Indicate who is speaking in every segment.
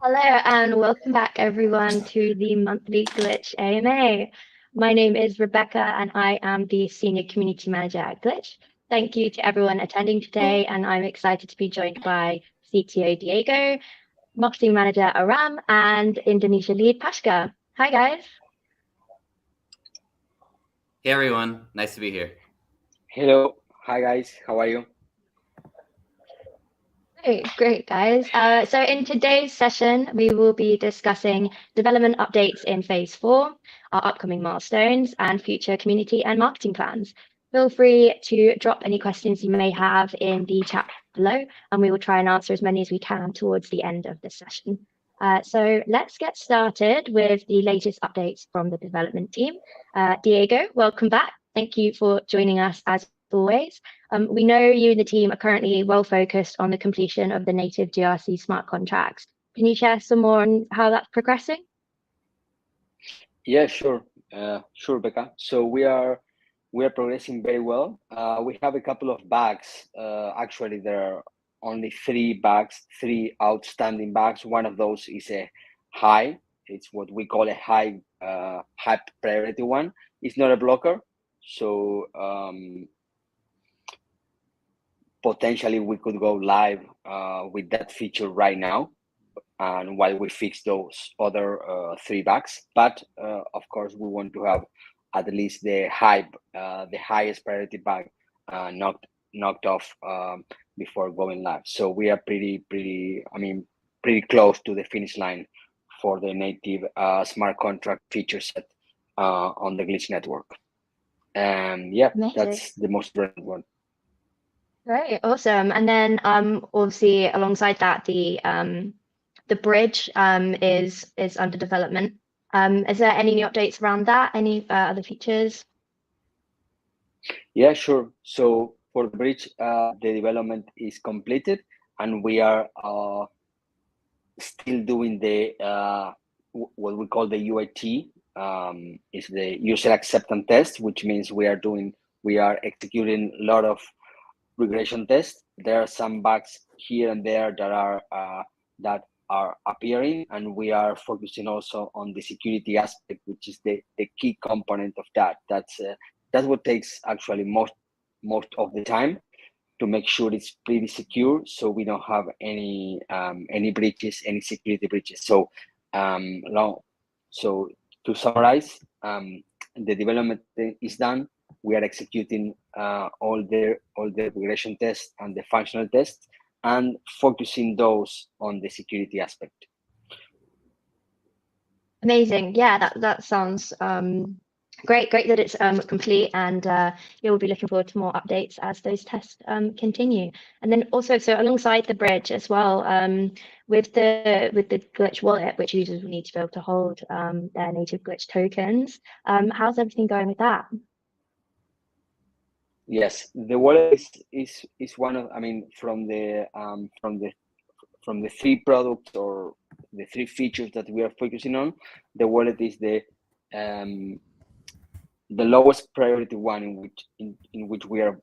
Speaker 1: Hello and welcome back everyone to the monthly Glitch AMA. My name is Rebecca and I am the Senior Community Manager at Glitch. Thank you to everyone attending today and I'm excited to be joined by CTO Diego, Marketing Manager Aram and Indonesia Lead Pashka. Hi guys.
Speaker 2: Hey everyone, nice to be here.
Speaker 3: Hello, hi guys, how are you?
Speaker 1: Great guys. So in today's session, we will be discussing development updates in phase 4, our upcoming milestones, and future community and marketing plans. Feel free to drop any questions you may have in the chat below, and we will try and answer as many as we can towards the end of the session. So let's get started with the latest updates from the development team. Diego, welcome back. Thank you for joining us as always. We know you and the team are currently well focused on the completion of the native GRC smart contracts. Can you share some more on how that's progressing?
Speaker 3: Yeah, sure, Becca. So we are progressing very well. We have a couple of bugs. Actually, there are only 3 bugs, 3 outstanding bugs. One of those is a high. It's what we call a high priority one. It's not a blocker, so potentially we could go live with that feature right now, and while we fix those other 3 bugs. But of course, we want to have at least the highest priority bug knocked off before going live. So we are pretty close to the finish line for the native smart contract feature set on the Glitch network. And yeah,
Speaker 1: Amazing.
Speaker 3: That's the most relevant one.
Speaker 1: Great, awesome. And then obviously alongside that, the bridge is under development. Is there any new updates around that? Any other features?
Speaker 3: Yeah, sure. So for the bridge, the development is completed, and we are still doing the what we call the UAT. Is the user acceptance test, which means we are executing a lot of regression tests. There are some bugs here and there that are appearing, and we are focusing also on the security aspect, which is the key component of that. That's what takes actually most of the time, to make sure it's pretty secure, so we don't have any breaches, any security breaches. So so to summarize, the development is done. We are executing all the regression tests and the functional tests, and focusing those on the security aspect.
Speaker 1: Amazing. Yeah, that sounds great that it's complete, and you'll be looking forward to more updates as those tests continue. And then also, so alongside the bridge as well, with the Glitch wallet, which users will need to be able to hold their native Glitch tokens, how's everything going with that?
Speaker 3: Yes, the wallet is one of, from the 3 products or the 3 features that we are focusing on, the wallet is the lowest priority one in which we are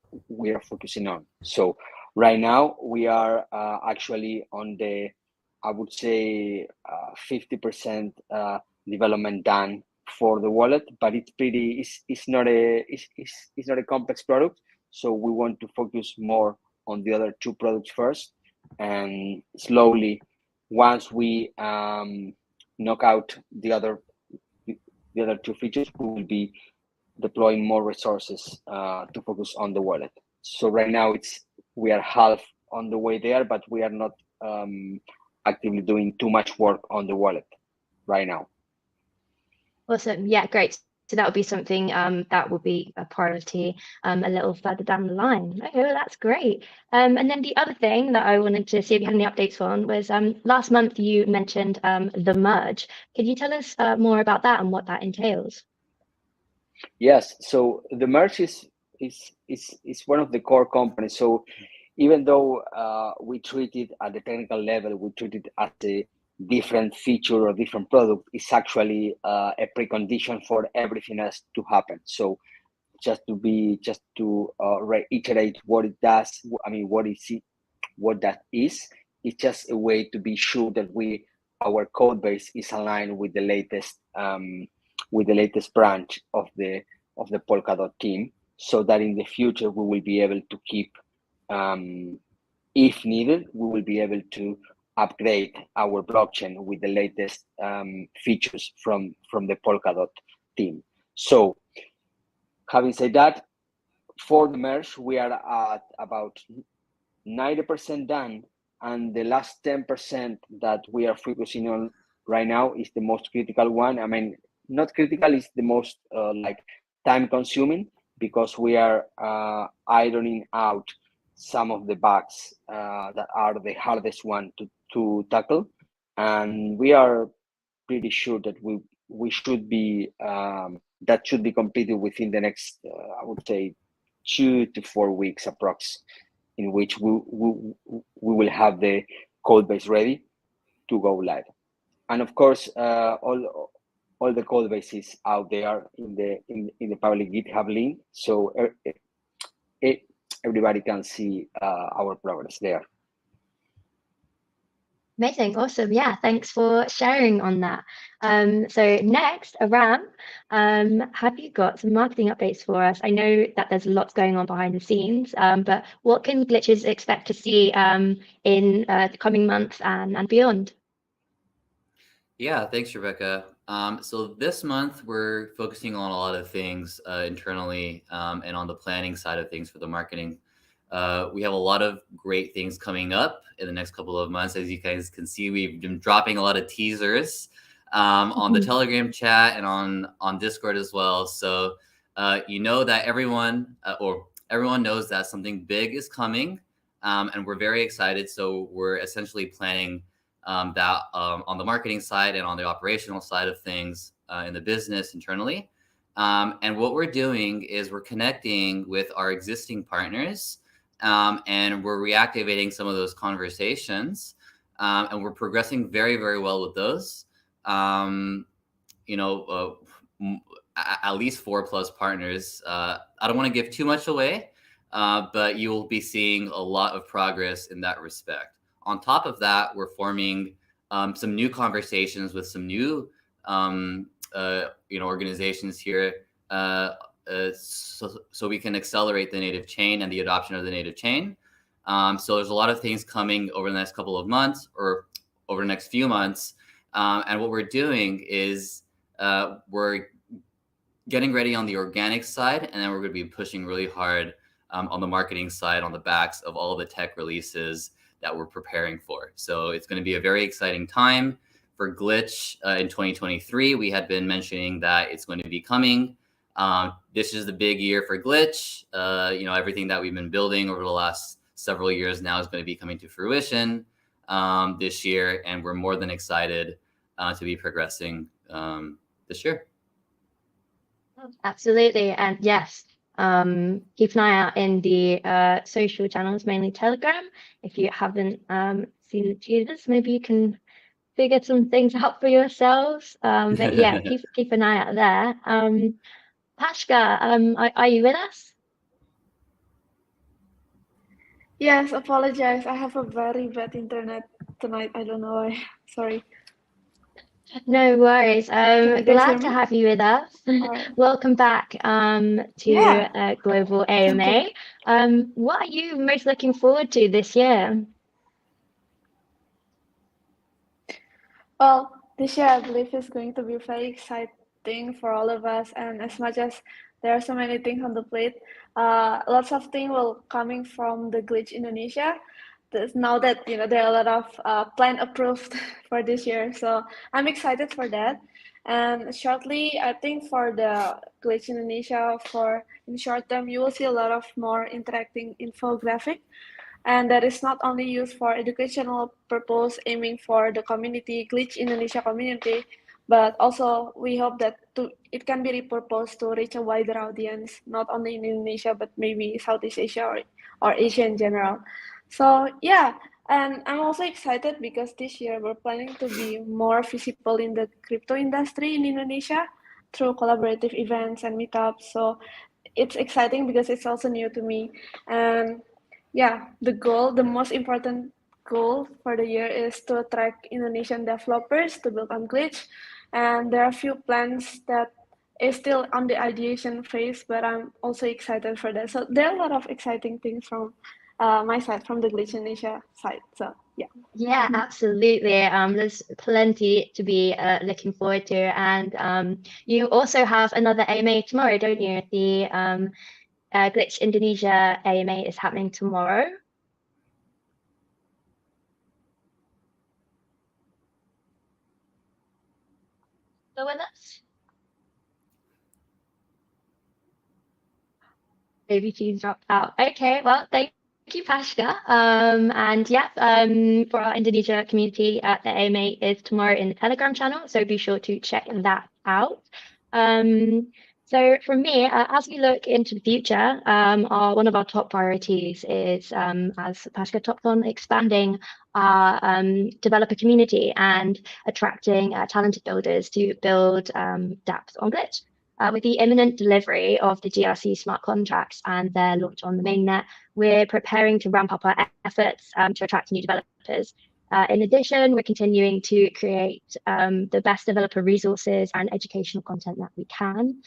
Speaker 3: focusing on. So right now we are actually on the, I would say, 50% development done for the wallet, but it's not a complex product, so we want to focus more on the other 2 products first, and slowly, once we knock out the other 2 features, we will be deploying more resources to focus on the wallet. So right now we are half on the way there, but we are not actively doing too much work on the wallet right now.
Speaker 1: Awesome. Yeah, great. So that would be something that will be a priority a little further down the line. Okay, well, that's great. And then the other thing that I wanted to see if you had any updates on was last month you mentioned the merge. Could you tell us more about that and what that entails?
Speaker 3: Yes. So the merge is one of the core components. So even though we treat it at the technical level, we treat it as a different feature or different product, it's actually a precondition for everything else to happen. So just to reiterate what it does, what that is, it's just a way to be sure that we our code base is aligned with the latest branch of the Polkadot team, so that in the future we will be able to keep, if needed, we will be able to upgrade our blockchain with the latest features from the Polkadot team. So, having said that, for the merge, we are at about 90% done, and the last 10% that we are focusing on right now is the most critical one. I mean, not critical, is the most time consuming, because we are ironing out some of the bugs that are the hardest one to tackle, and we are pretty sure that we should be that should be completed within the next I would say 2 to 4 weeks approx, in which we will have the code base ready to go live. And of course, all the code base is out there in the public GitHub link, so everybody can see our progress there.
Speaker 1: Amazing, awesome. Yeah, thanks for sharing on that. So next, Aram, have you got some marketing updates for us? I know that there's lots going on behind the scenes, but what can Glitches expect to see in the coming months and beyond?
Speaker 2: Yeah, thanks, Rebecca. So this month we're focusing on a lot of things internally and on the planning side of things for the marketing. We have a lot of great things coming up in the next couple of months. As you guys can see, we've been dropping a lot of teasers on the Telegram chat and on Discord as well. So you know that everyone knows that something big is coming, and we're very excited. So we're essentially planning that on the marketing side and on the operational side of things in the business internally. And what we're doing is we're connecting with our existing partners. And we're reactivating some of those conversations, and we're progressing very, very well with those. At least 4+ partners. I don't want to give too much away, but you will be seeing a lot of progress in that respect. On top of that, we're forming some new conversations with some new organizations here. So we can accelerate the native chain and the adoption of the native chain. So there's a lot of things coming over the next couple of months or over the next few months. And what we're doing is we're getting ready on the organic side, and then we're going to be pushing really hard on the marketing side on the backs of all the tech releases that we're preparing for. So it's going to be a very exciting time for Glitch in 2023. We had been mentioning that it's going to be coming. This is the big year for Glitch. Everything that we've been building over the last several years now is going to be coming to fruition this year, and we're more than excited to be progressing this year.
Speaker 1: Absolutely, and yes, keep an eye out in the social channels, mainly Telegram. If you haven't seen the teasers, maybe you can figure some things out for yourselves. But yeah, keep an eye out there. Pashka, are you with us?
Speaker 4: Yes, apologize. I have a very bad internet tonight. I don't know why. Sorry.
Speaker 1: No worries. Glad to have you with us.
Speaker 4: Right.
Speaker 1: Welcome back to Global AMA. What are you most looking forward to this year?
Speaker 4: Well, this year I believe is going to be very exciting for all of us, and as much as there are so many things on the plate, lots of things will coming from the Glitch Indonesia. Now that there are a lot of plan approved for this year, so I'm excited for that. And shortly, I think for the Glitch Indonesia, in short term, you will see a lot of more interacting infographic, and that is not only used for educational purpose, aiming for the community, Glitch Indonesia community, but also we hope that it can be repurposed to reach a wider audience, not only in Indonesia, but maybe Southeast Asia or Asia in general. So yeah, and I'm also excited because this year we're planning to be more visible in the crypto industry in Indonesia through collaborative events and meetups. So it's exciting because it's also new to me. And yeah, the most important goal for the year is to attract Indonesian developers to build on Glitch. And there are a few plans that is still on the ideation phase, but I'm also excited for that. So there are a lot of exciting things from my side, from the Glitch Indonesia side. So yeah.
Speaker 1: Yeah, absolutely. There's plenty to be looking forward to, and you also have another AMA tomorrow, don't you? The Glitch Indonesia AMA is happening tomorrow. Still with us? Maybe she's dropped out. Okay, well, thank you, Pashka. And yeah, for our Indonesia community, the AMA is tomorrow in the Telegram channel, so be sure to check that out. So for me, as we look into the future, one of our top priorities is, as Pashka touched on, expanding our developer community and attracting talented builders to build dApps on Glitch. With the imminent delivery of the GRC smart contracts and their launch on the mainnet, we're preparing to ramp up our efforts to attract new developers. In addition, we're continuing to create the best developer resources and educational content that we can.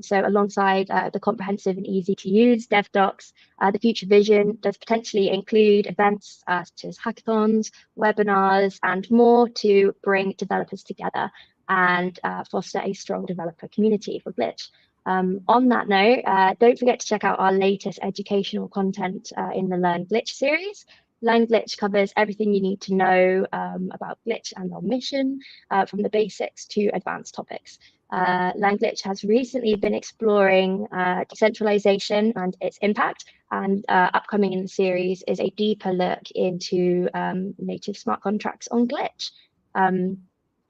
Speaker 1: So alongside the comprehensive and easy to use dev docs, the future vision does potentially include events such as hackathons, webinars, and more to bring developers together and foster a strong developer community for Glitch. On that note, don't forget to check out our latest educational content in the Learn Glitch series. Learn Glitch covers everything you need to know about Glitch and our mission, from the basics to advanced topics. Learn Glitch has recently been exploring decentralization and its impact, and upcoming in the series is a deeper look into native smart contracts on Glitch.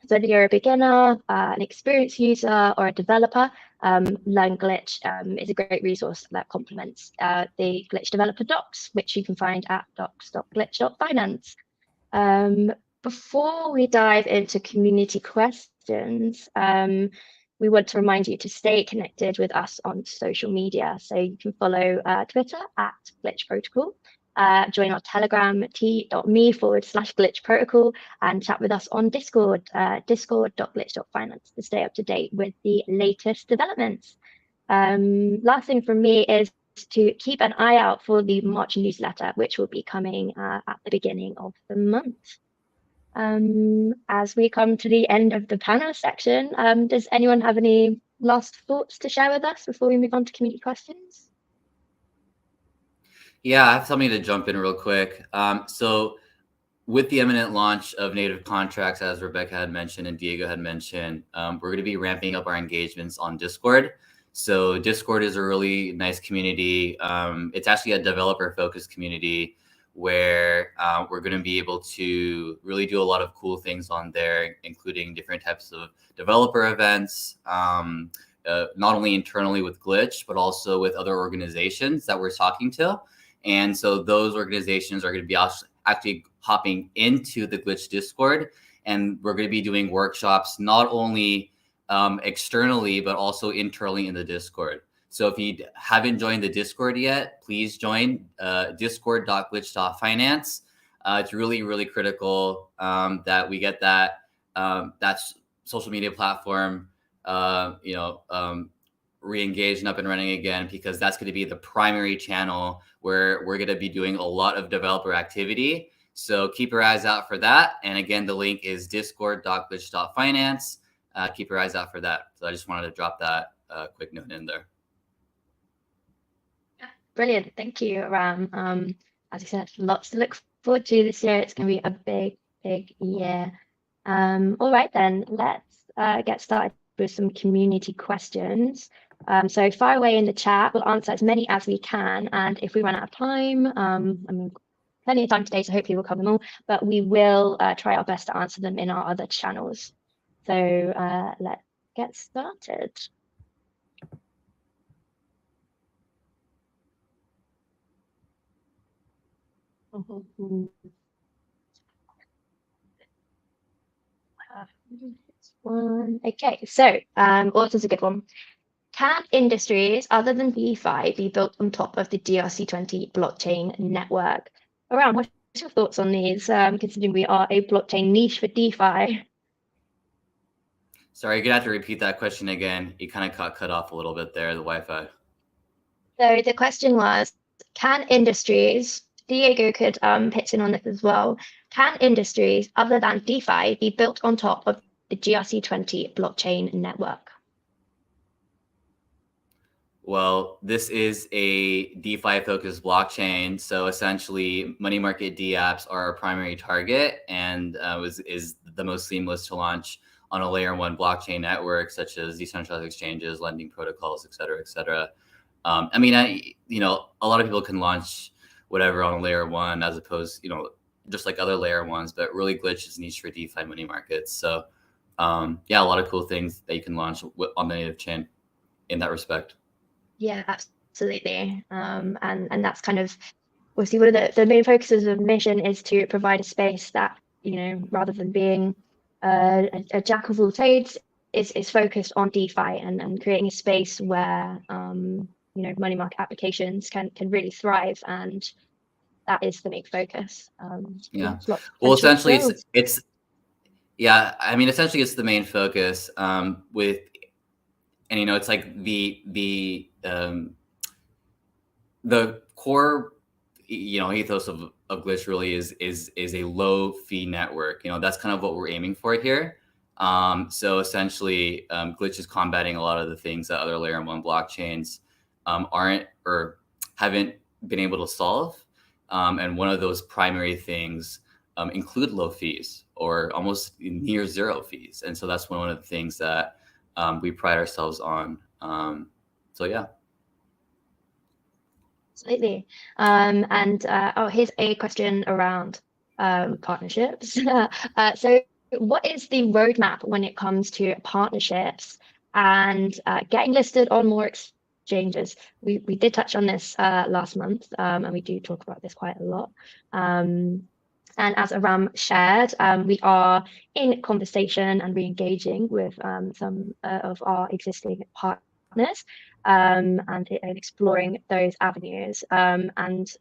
Speaker 1: So whether you're a beginner, an experienced user, or a developer, Learn Glitch is a great resource that complements the Glitch developer docs, which you can find at docs.glitch.finance. Before we dive into community questions, we want to remind you to stay connected with us on social media. So you can follow Twitter at Glitch Protocol. Join our Telegram, t.me/Glitch Protocol, and chat with us on Discord, discord.glitch.finance, to stay up to date with the latest developments. Last thing from me is to keep an eye out for the March newsletter, which will be coming at the beginning of the month. As we come to the end of the panel section, does anyone have any last thoughts to share with us before we move on to community questions?
Speaker 2: Yeah, I have something to jump in real quick. So with the imminent launch of native contracts, as Rebecca had mentioned and Diego had mentioned, we're going to be ramping up our engagements on Discord. So Discord is a really nice community. It's actually a developer-focused community where we're going to be able to really do a lot of cool things on there, including different types of developer events, not only internally with Glitch, but also with other organizations that we're talking to. And so those organizations are going to be actually hopping into the Glitch Discord, and we're going to be doing workshops not only externally, but also internally in the Discord. So if you haven't joined the Discord yet, please join discord.glitch.finance. It's really, really critical that we get that social media platform, re-engaged and up and running again, because that's going to be the primary channel where we're going to be doing a lot of developer activity. So keep your eyes out for that. And again, the link is discord.glitch.finance. Keep your eyes out for that. So I just wanted to drop that quick note in there.
Speaker 1: Brilliant. Thank you, Ram. As I said, lots to look forward to this year. It's going to be a big, big year. All right, then, let's get started with some community questions. So fire away in the chat. We'll answer as many as we can. And if we run out of time, I mean, plenty of time today, so hopefully we'll cover them all. But we will try our best to answer them in our other channels. So let's get started. Okay, so also is a good one. Can industries other than DeFi be built on top of the DRC20 blockchain network? Around, what's your thoughts on these, considering we are a blockchain niche for DeFi?
Speaker 2: Sorry, you're gonna have to repeat that question again. You kind of got cut off a little bit there, the Wi-Fi.
Speaker 1: So the question was, can industries, Diego could pitch in on this as well, can industries other than DeFi be built on top of the GRC20 blockchain network?
Speaker 2: Well, this is a DeFi-focused blockchain, so essentially, money market dApps are our primary target, and is the most seamless to launch on a layer one blockchain network, such as decentralized exchanges, lending protocols, et cetera, et cetera. I mean, a lot of people can launch whatever on a layer one, as opposed, just like other layer ones, but really Glitch is niche for DeFi money markets. So, yeah, a lot of cool things that you can launch on the native chain in that respect.
Speaker 1: Yeah, absolutely. And that's kind of, obviously, one of the main focuses of the mission is to provide a space that, rather than being a jack of all trades, is focused on DeFi and creating a space where, money market applications can really thrive. And that is the main focus.
Speaker 2: Yeah. Well, essentially, essentially it's the main focus and it's like the core ethos of Glitch really is a low fee network. That's kind of what we're aiming for here. So essentially, Glitch is combating a lot of the things that other layer one blockchains aren't or haven't been able to solve. And one of those primary things include low fees or almost near zero fees. And so that's one of the things that we pride ourselves on. So yeah.
Speaker 1: Absolutely. Here's a question around partnerships. So what is the roadmap when it comes to partnerships and getting listed on more exchanges? We did touch on this last month, and we do talk about this quite a lot. And as Aram shared, we are in conversation and re-engaging with some of our existing partners and exploring those avenues. Around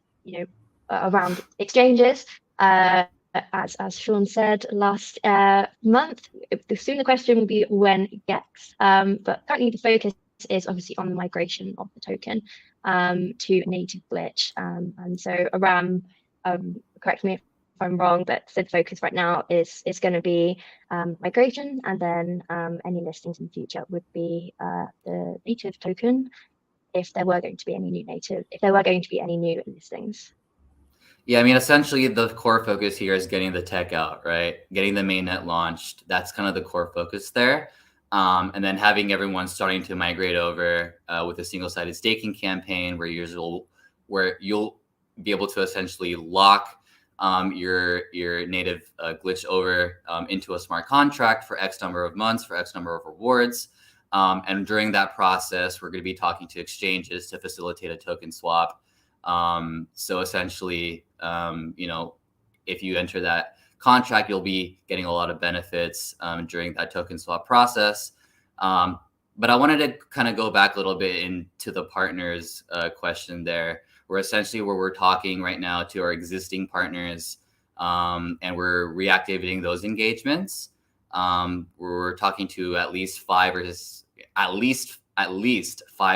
Speaker 1: exchanges, as Sean said last month, soon the question will be when GEX. But currently the focus is obviously on the migration of the token to native Glitch. And so Aram, correct me if I'm wrong, but the focus right now is going to be migration, and then any listings in the future would be the native token if there were going to be any new listings.
Speaker 2: Yeah, I mean, essentially the core focus here is getting the tech out, right? Getting the mainnet launched. That's kind of the core focus there. And then having everyone starting to migrate over with a single-sided staking campaign where you'll be able to essentially lock your native Glitch over into a smart contract for X number of months, for X number of rewards. And during that process, we're going to be talking to exchanges to facilitate a token swap. So essentially, if you enter that contract, you'll be getting a lot of benefits during that token swap process. But I wanted to kind of go back a little bit into the partners question there. Where we're talking right now to our existing partners, and we're reactivating those engagements. We're talking to at least five of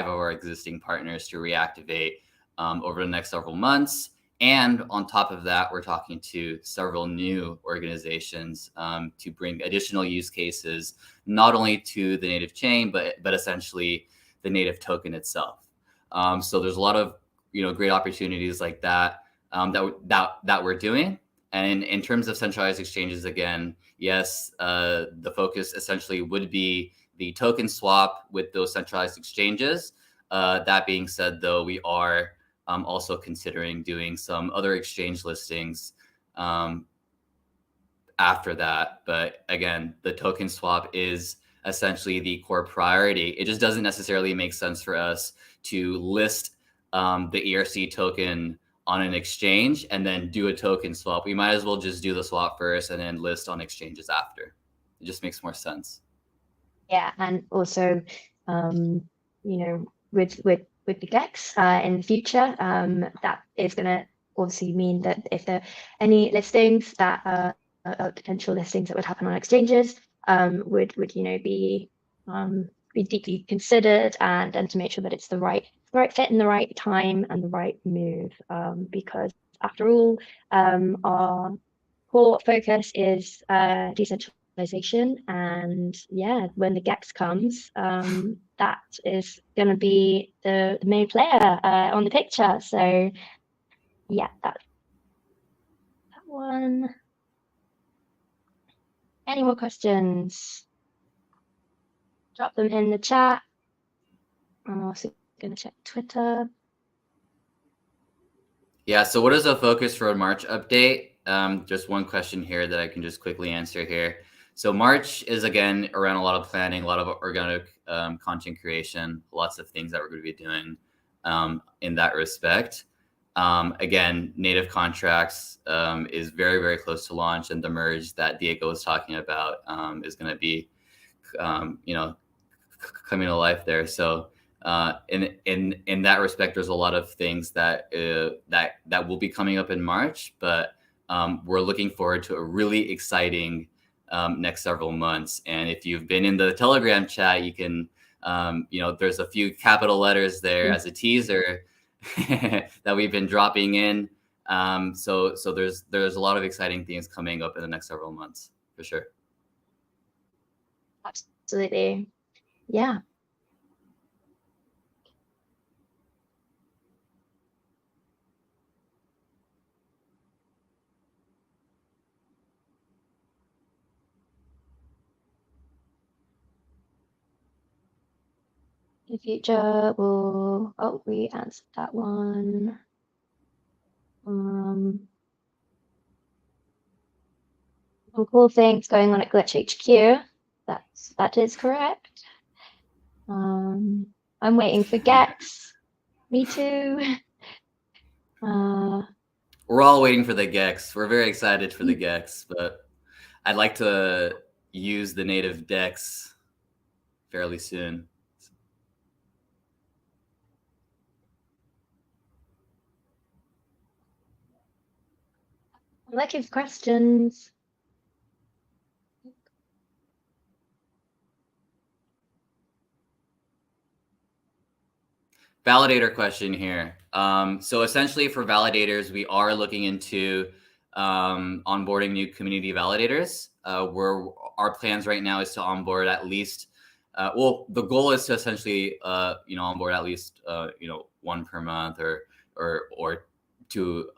Speaker 2: our existing partners to reactivate over the next several months. And on top of that, we're talking to several new organizations to bring additional use cases, not only to the native chain, but essentially the native token itself. So there's a lot of great opportunities like that that we're doing. And in terms of centralized exchanges, again, yes, the focus essentially would be the token swap with those centralized exchanges. That being said, though, we are also considering doing some other exchange listings after that. But again, the token swap is essentially the core priority. It just doesn't necessarily make sense for us to list the ERC token on an exchange and then do a token swap. We might as well just do the swap first and then list on exchanges after. It just makes more sense.
Speaker 1: Yeah, and also, with the GEX in the future, that is going to obviously mean that if there are any listings that potential listings that would happen on exchanges would be deeply considered, and to make sure that it's the right fit and the right time and the right move, because after all, our core focus is decentralization, and yeah, when the GEX comes, that is going to be the main player on the picture. So yeah, that one. Any more questions? Drop them in the chat. I'm also going to check Twitter.
Speaker 2: Yeah, so what is the focus for a March update? Just one question here that I can just quickly answer here. So March is, again, around a lot of planning, a lot of organic content creation, lots of things that we're going to be doing in that respect. Again, native contracts is very, very close to launch, and the merge that Diego was talking about is going to be, coming to life there. So in that respect, there's a lot of things that will be coming up in March, but we're looking forward to a really exciting next several months. And if you've been in the Telegram chat, you can, there's a few capital letters there as a teaser that we've been dropping in. So there's a lot of exciting things coming up in the next several months for sure.
Speaker 1: Absolutely. Yeah. In future, we answered that one. Some cool things going on at Glitch HQ. That is correct. I'm waiting for Gex. Me too.
Speaker 2: We're all waiting for the Gex. We're very excited for the Gex, but I'd like to use the native DEX fairly soon.
Speaker 1: I'm looking for questions.
Speaker 2: Validator question here. So essentially for validators, we are looking into onboarding new community validators. Where our plans right now is to onboard at least, the goal is to essentially, onboard at least, one per month or to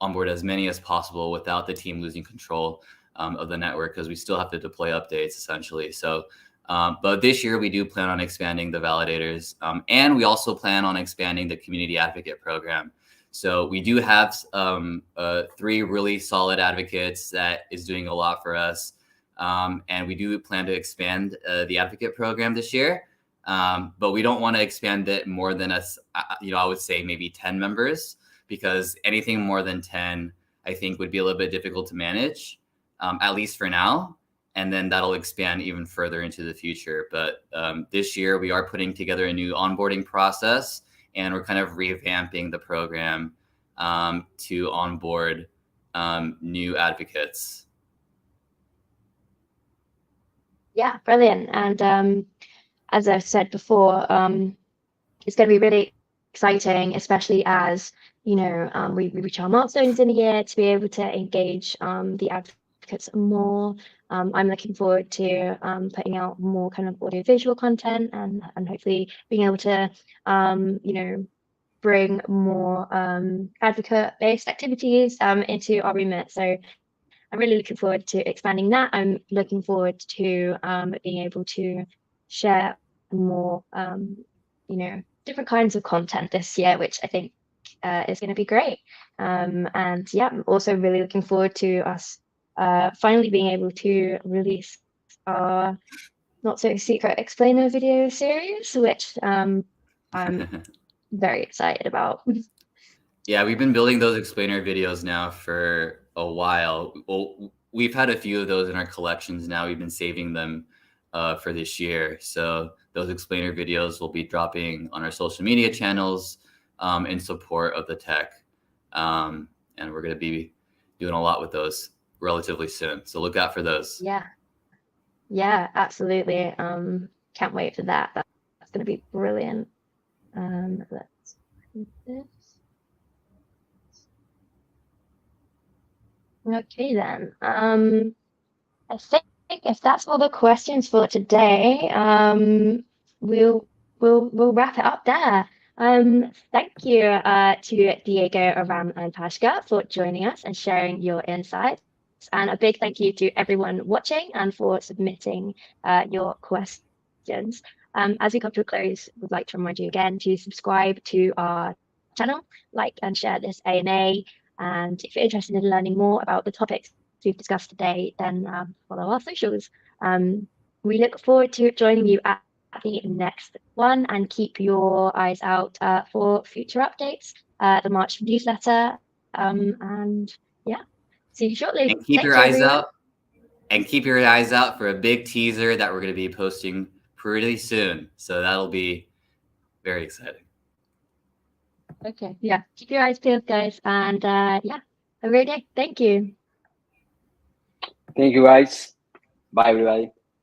Speaker 2: onboard as many as possible without the team losing control of the network, because we still have to deploy updates essentially. So, but this year we do plan on expanding the validators, and we also plan on expanding the community advocate program. So we do have 3 really solid advocates that is doing a lot for us. And we do plan to expand the advocate program this year. But we don't want to expand it more than I would say maybe 10 members, because anything more than 10, I think would be a little bit difficult to manage, at least for now. And then that'll expand even further into the future. But this year we are putting together a new onboarding process, and we're kind of revamping the program to onboard new advocates.
Speaker 1: Yeah, brilliant. And as I've said before, it's going to be really exciting, especially as we reach our milestones in a year, to be able to engage the advocates more. I'm looking forward to putting out more kind of audiovisual content, and hopefully being able to bring more advocate-based activities into our remit. So I'm really looking forward to expanding that. I'm looking forward to being able to share more different kinds of content this year, which I think is going to be great. And yeah, I'm also really looking forward to us finally being able to release our not so secret explainer video series, which I'm very excited about.
Speaker 2: Yeah, we've been building those explainer videos now for a while. Well, we've had a few of those in our collections now. We've been saving them for this year. So those explainer videos will be dropping on our social media channels in support of the tech. and we're going to be doing a lot with those relatively soon. So look out for those.
Speaker 1: Yeah, absolutely. Can't wait for that. That's going to be brilliant. Let's do this. Okay then. I think if that's all the questions for today, we'll wrap it up there. Thank you to Diego, Aram, and Pashka for joining us and sharing your insights. And a big thank you to everyone watching and for submitting your questions. As we come to a close, we'd like to remind you again to subscribe to our channel, like and share this AMA. And if you're interested in learning more about the topics we've discussed today, then follow our socials. We look forward to joining you at the next one, and keep your eyes out for future updates, the March newsletter, and yeah, see you shortly.
Speaker 2: And keep your eyes out. And keep your eyes out for a big teaser that we're going to be posting pretty soon. So that'll be very exciting.
Speaker 1: Okay, yeah, keep your eyes peeled, guys, and yeah, have a great day. Thank you.
Speaker 3: Thank you, guys. Bye, everybody.